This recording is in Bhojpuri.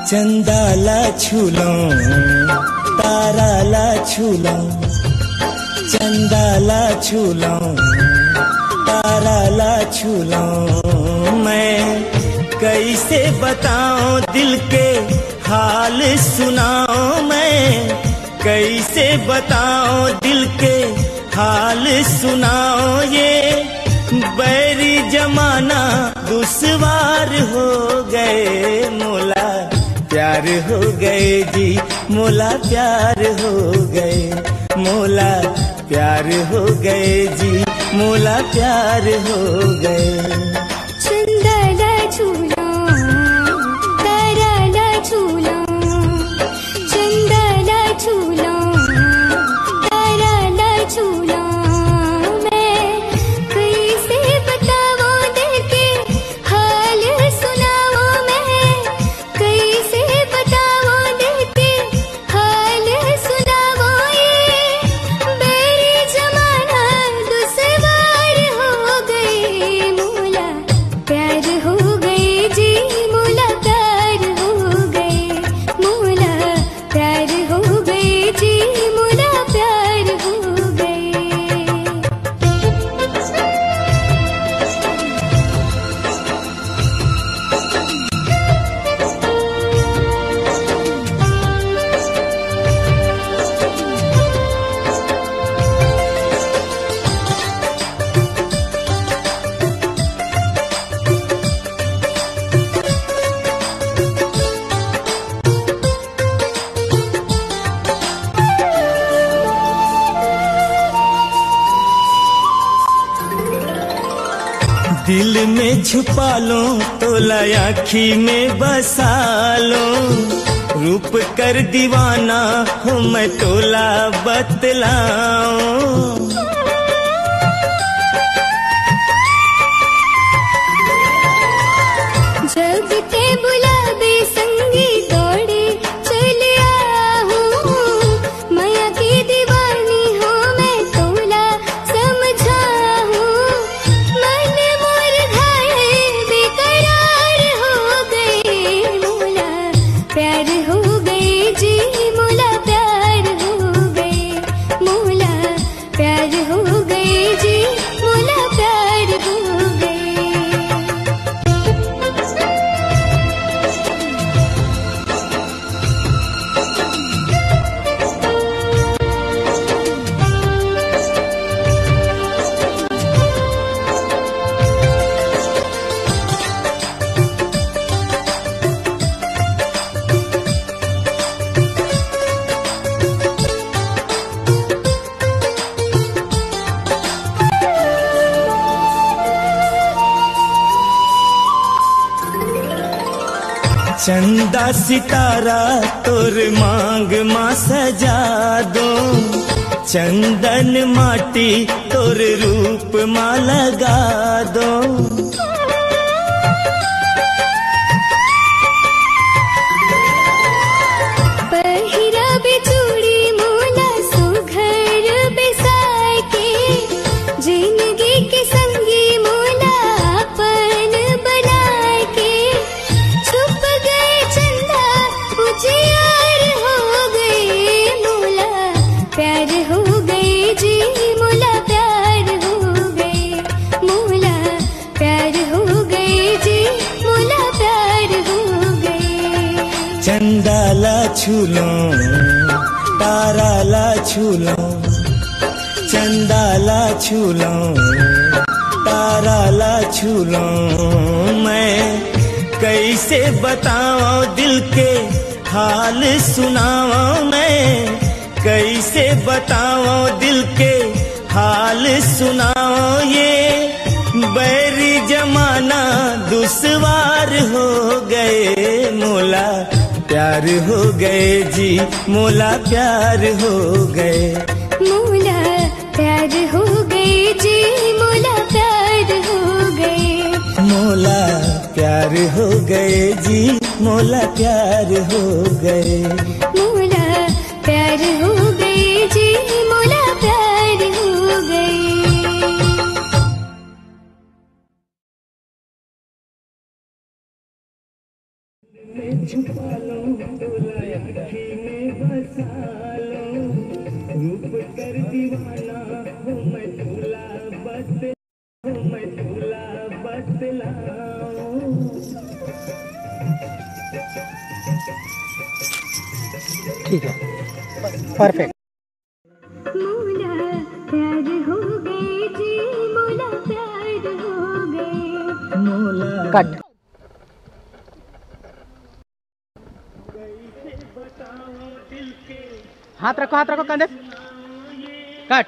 चंदा ला छूलो तारा ला छूलो, चंदा ला छूलो तारा ला छूलो। मैं कैसे बताऊं दिल के हाल सुनाऊं, मैं कैसे बताऊं दिल के हाल सुनाऊं। ये बैरी जमाना दुश्वार हो गए, मोला प्यार हो गए जी, मोला प्यार हो गए, मोला प्यार हो गए जी, मोला प्यार हो गए। चंदा ला छूलो तारा ला छूलो, चंदा ला छूलो तारा ला छूलो। मैं कैसे बताऊं दिल के हाल सुनाऊं, मैं कैसे बताऊं दिल के हाल सुनाऊं। ये बैरी जमाना दुश्वार हो गए, मोला प्यार हो गए जी, मोला प्यार हो गए, मोला प्यार हो गए जी, मोला प्यार हो गए। दिल में छुपा लो तो आँखी में बसा लो, रूप कर दीवाना हूँ मैं तोला बतलाऊं। जब ते बुलावे संगी दौड़े चले आहूं, माया की दीवानी हो मैं तोला समझाऊं। मन मोर घायल बेकरार हो गए, मोला प्यार हो गए जी, मोला प्यार हो गए, मोला प्यार हो गए जी, मोला प्यार हो गए। चंदा सितारा तोर मांग माँ सजा दो, चंदन माटी तोर रूप माँ लगा दो। पहिरा बिचूड़ी मोला सुघर बिसाए के, जिंदगी के संगी मोला अपन बनाए के। छुप गए चंदा उजियार हो गए, मोला प्यार हो गए जी, मोला प्यार हो गए, मोला प्यार हो गए जी, मोला प्यार हो गए। चंदा ला छूलो तारा ला छूलो, चंदा ला छूलो तारा ला छूलो। मैं कैसे बताऊं दिल के हाल सुनाऊं, मैं कैसे बताऊं दिल के हाल सुनाऊं। ये बैरी जमाना दुश्वार हो गए, मोला प्यार हो गए जी, मोला प्यार हो गए, मोला प्यार हो गए जी, मोला प्यार हो गए, मोला प्यार हो गए जी, मोला प्यार हो गए, मोला प्यार हो गए जी, मोला प्यार हो गए। छुपा लो रूप कर दीवाना हो मैं झूला बतलाऊं। ठीक है, परफेक्ट। मोला प्यार हो गए जी, मोला प्यार हो गए। मोला कट। हाथ रखो कंधे। कट।